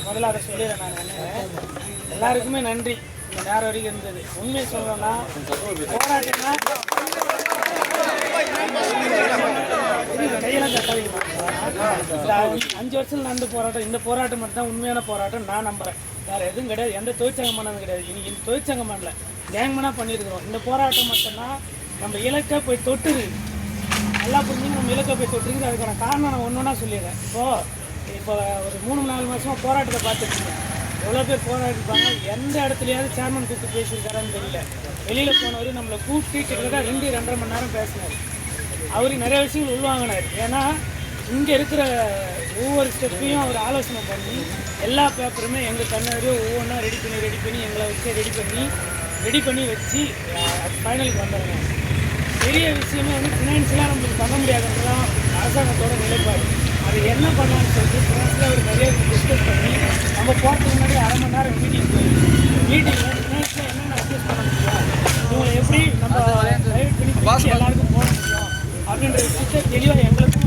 முதல்ல அதை சொல்லிடுறேன். நான் எல்லாருக்குமே நன்றி. இந்த நேரம் வரைக்கும் இருந்தது. உண்மையை சொல்லணும்னா போராட்டம்னா கையெல்லாம் கட்டாதீங்க. 5 வருஷம் நடந்த போராட்டம், இந்த போராட்டம் மட்டும் தான் உண்மையான போராட்டம் நான் நம்புகிறேன். வேறு எதுவும் கிடையாது. எந்த தொழிற்சங்கம் பண்ணது கிடையாது. இன்னைக்கு இந்த தொழிற்சங்கம் பண்ணல, கேங்மனாக பண்ணியிருக்கிறோம். இந்த போராட்டம் மட்டும்தான் நம்ம இலக்கை போய் தொட்டுரு. நல்லா புரிஞ்சுங்க, நம்ம இலக்கை போய் தொட்டுருக்குது. அதுக்கான காரணம் நான் ஒன்று ஒன்றா சொல்லிடுறேன். இப்போ ஒரு 3-4 மாதமாக போராட்டத்தை பார்த்துருக்கேன். எவ்வளோ பேர் போராடிப்பாங்க. எந்த இடத்துலையாவது சேர்மன் கூப்பிட்டு பேசியிருக்காரான்னு தெரியல. வெளியில் போனவர் நம்மளை கூப்பிட்டு கிட்டத்தட்ட 2-2.5 மணி நேரம் பேசினார். அவருக்கு நிறைய விஷயங்கள் உள்வாங்கினார். ஏன்னா இங்கே இருக்கிற ஒவ்வொரு ஸ்டெப்பையும் அவர் ஆலோசனை பண்ணி எல்லா பேப்பருமே எங்கள் கண்ணாடியோ ஒவ்வொன்றா ரெடி பண்ணி எங்களை வச்சு ரெடி பண்ணி வச்சு ஃபைனலுக்கு வந்துடுங்க. பெரிய விஷயமே வந்து ஃபினான்ஷியலாக நம்மளுக்கு பண்ண முடியாதுன்னு தான் அரசாங்கத்தோட நிலைப்பாடு. அது என்ன பண்ணலான்னு சொல்லிட்டு ஃபினான்ஷியலாக அவர் நிறைய டிஸ்கஸ் பண்ணி நம்ம போகிறதுக்கு முன்னாடி 1/2 மணி நேரம் மீட்டிங்கில் ஃபினான்ஷியலாக என்னென்ன அட்ஜஸ்ட் பண்ண முடியும், இவங்களை எப்படி நம்ம ப்ரைவேட் பண்ணி எல்லாருக்கும் போட முடியும் அப்படின்ற விஷயத்தை தெளிவாக எங்களுக்கு